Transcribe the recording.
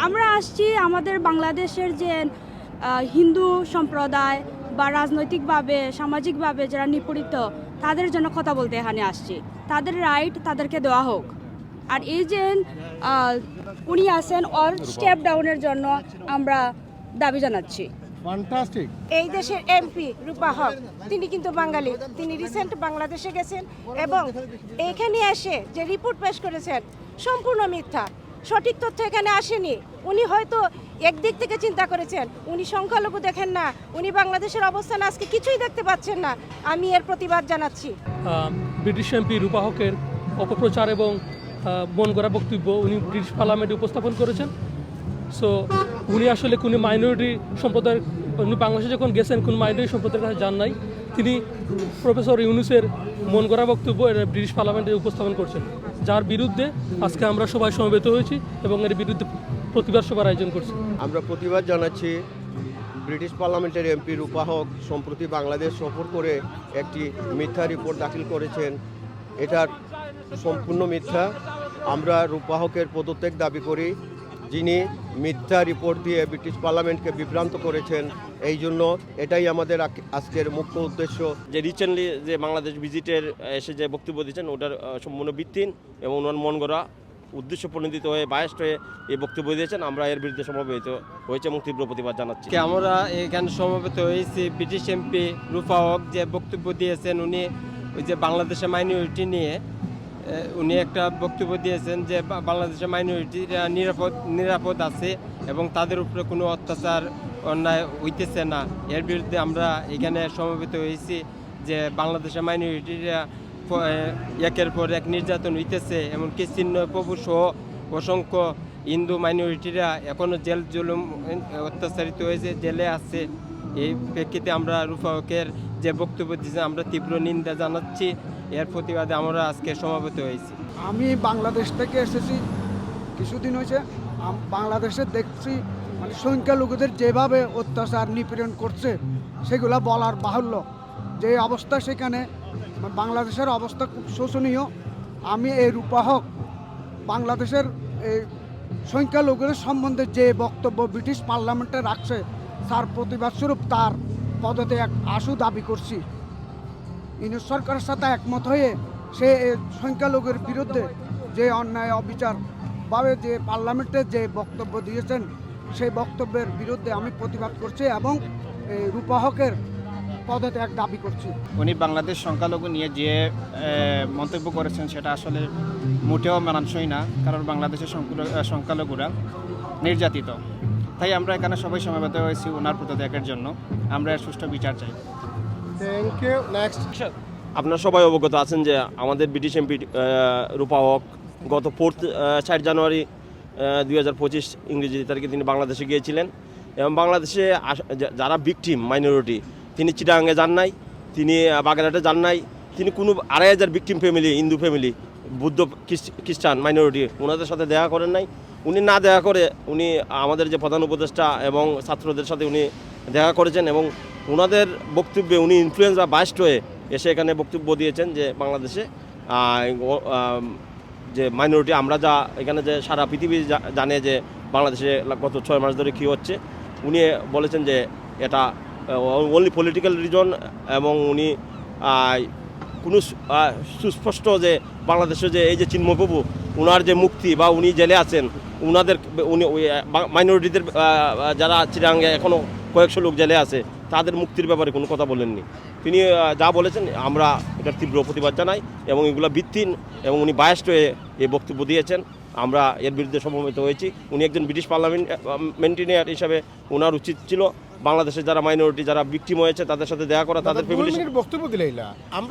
আমরা আসছি আমাদের বাংলাদেশের যে হিন্দু সম্প্রদায় বা রাজনৈতিকভাবে সামাজিকভাবে যারা নিপীড়িত তাদের জন্য কথা বলতে এখানে আসছি। তাদের রাইট তাদেরকে দেওয়া হোক। আর এই যে উনি আছেন ওর স্টেপ ডাউনের জন্য আমরা দাবি জানাচ্ছি। ফ্যান্টাস্টিক। এই দেশের এমপি রূপা হক তিনি কিন্তু বাঙালি, তিনি রিসেন্ট বাংলাদেশে গেছেন এবং এইখানে এসে যে রিপোর্ট পেশ করেছেন সম্পূর্ণ মিথ্যা, সঠিক তথ্য এখানে আসেনি। উনি হয়তো একদিক থেকে চিন্তা করেছেন, উনি সংখ্যালঘু দেখেন না, উনি বাংলাদেশের অবস্থান আজকে কিছুই দেখতে পাচ্ছেন না। আমি এর প্রতিবাদ জানাচ্ছি। ব্রিটিশ এমপি রূপা হকের অপপ্রচার এবং মন গড়া বক্তব্য উনি ব্রিটিশ পার্লামেন্টে উপস্থাপন করেছেন। সো উনি আসলে কোনো মাইনরিটি সম্প্রদায়ের, উনি বাংলাদেশে যখন গেছেন কোন মাইনরিটি সম্প্রদায়ের কাছে যান নাই। তিনি প্রফেসর ইউনুসের মন গড়া বক্তব্য ব্রিটিশ পার্লামেন্টে উপস্থাপন করছেন, যার বিরুদ্ধে আজকে আমরা সবাই সমবেত হয়েছি এবং এর বিরুদ্ধে প্রতিবাদ সভার আয়োজন করছি। আমরা প্রতিবাদ জানাচ্ছি ব্রিটিশ পার্লামেন্টের এমপি রূপা হক সম্প্রতি বাংলাদেশ সফর করে একটি মিথ্যা রিপোর্ট দাখিল করেছেন। এটার সম্পূর্ণ মিথ্যা। আমরা রূপা হকের পদত্যাগ দাবি করি, যিনি মিথ্যা রিপোর্ট দিয়ে ব্রিটিশ পার্লামেন্টকে বিভ্রান্ত করেছেন। এই জন্য এটাই আমাদের আজকের মুখ্য উদ্দেশ্য। যে রিসেন্টলি যে বাংলাদেশ ভিজিটের এসে যে বক্তব্য দিচ্ছেন ওটার সম্পূর্ণ ভিত্তিহীন এবং ওনার মন গড়া উদ্দেশ্য প্রণোদিত হয়ে বায়াস্ট হয়ে এই বক্তব্য দিয়েছেন। আমরা এর বিরুদ্ধে সমবেত হয়েছে এবং তীব্র প্রতিবাদ জানাচ্ছি। আমরা এখানে সমবেত হয়েছি ব্রিটিশ এমপি রূপা হক যে বক্তব্য দিয়েছেন, উনি ওই যে বাংলাদেশের মাইনরিটি নিয়ে উনি একটা বক্তব্য দিয়েছেন যে বাংলাদেশের মাইনরিটিরা নিরাপদ আছে এবং তাদের উপরে কোনো অত্যাচার অন্যায় হইতেছে না। এর বিরুদ্ধে আমরা এখানে সমবেত হয়েছি যে বাংলাদেশের মাইনরিটিরা একের পর এক নির্যাতন হইতেছে, এমনকি ছিন্ন প্রভু সহ অসংখ্য হিন্দু মাইনরিটিরা এখনও জেল জুলুম অত্যাচারিত হয়েছে, জেলে আছে। এই প্রেক্ষিতে আমরা রূপা হকের যে বক্তব্য দিয়েছেন আমরা তীব্র নিন্দা জানাচ্ছি। এর প্রতিবাদে আমরা আজকে সমাবেত হয়েছি। আমি বাংলাদেশ থেকে এসেছি, কিছুদিন হয়েছে। বাংলাদেশে দেখছি মানে সংখ্যালঘুদের যেভাবে অত্যাচার নিপীড়ন করছে সেগুলো বলার বাহুল্য। যে অবস্থা সেখানে বাংলাদেশের অবস্থা খুব শোচনীয়। আমি এই রূপা হক বাংলাদেশের এই সংখ্যালঘুদের সম্বন্ধে যে বক্তব্য ব্রিটিশ পার্লামেন্টে রাখছে তার প্রতিবাদ স্বরূপ তার পদত্যাগ আশু দাবি করছি। ইউনিট সরকারের সাথে একমত হয়ে সে সংখ্যালঘুর বিরুদ্ধে যে অন্যায় অবিচারভাবে যে পার্লামেন্টে যে বক্তব্য দিয়েছেন সেই বক্তব্যের বিরুদ্ধে আমি প্রতিবাদ করছি এবং রূপা হকের পদত্যাগ দাবি করছি। উনি বাংলাদেশ সংখ্যালঘু নিয়ে যে মন্তব্য করেছেন সেটা আসলে মোটেও মানানসই না, কারণ বাংলাদেশের সংখ্যালঘুরা নির্যাতিত। তাই আমরা এখানে সবাই সমবেত হয়েছি ওনার পদত্যাগের জন্য। আমরা এর সুষ্ঠু বিচার চাই। Thank you. নেক্সট। আপনারা সবাই অবগত আছেন যে আমাদের ব্রিটিশ এমপি রূপা হক গত 4 জানুয়ারি 2025 ইংরেজি তারিখে তিনি বাংলাদেশে গিয়েছিলেন এবং বাংলাদেশে যারা ভিকটিম মাইনরিটি, তিনি চিটাগাঙে যান নাই, তিনি বাগেরহাটে যান নাই, তিনি কোনো 2,500 victim family, Hindu family, Buddha খ্রিস্টান মাইনরিটি ওনাদের সাথে দেখা করেন নাই। উনি না দেখা করে উনি আমাদের যে প্রধান উপদেষ্টা এবং ছাত্রদের সাথে উনি দেখা করেছেন এবং ওনাদের বক্তব্যে উনি ইনফ্লুয়েন্স বা বাস্ট হয়ে এসে এখানে বক্তব্য দিয়েছেন যে বাংলাদেশে যে মাইনরিটি আমরা যা এখানে যে সারা পৃথিবী জানে যে বাংলাদেশে গত 6 মাস ধরে কী হচ্ছে। উনি বলেছেন যে এটা অনলি পলিটিক্যাল রিজন এবং উনি কোনো সুস্পষ্ট যে বাংলাদেশে যে এই যে চিন্ময়বাবু ওনার যে মুক্তি বা উনি জেলে আছেন উনি মাইনরিটিদের যারা চিটাগাঙে এখনও কয়েকশো লোক জেলে আছে তাদের মুক্তির ব্যাপারে কোনো কথা বলেননি। তিনি যা বলেছেন আমরা এটার তীব্র প্রতিবাদ জানাই এবং এগুলো ভিত্তিহীন এবং উনি বায়াস্ট হয়ে এই বক্তব্য দিয়েছেন। আমরা এর বিরুদ্ধে সমবেত হয়েছি। উনি একজন ব্রিটিশ পার্লামেন্টেরিয়ান হিসাবে ওনার উচিত ছিল বাংলাদেশের যারা মাইনরিটি যারা ভিকটিম হয়েছে তাদের সাথে দেখা করা, তাদের ফ্যামিলির বক্তব্য দিলে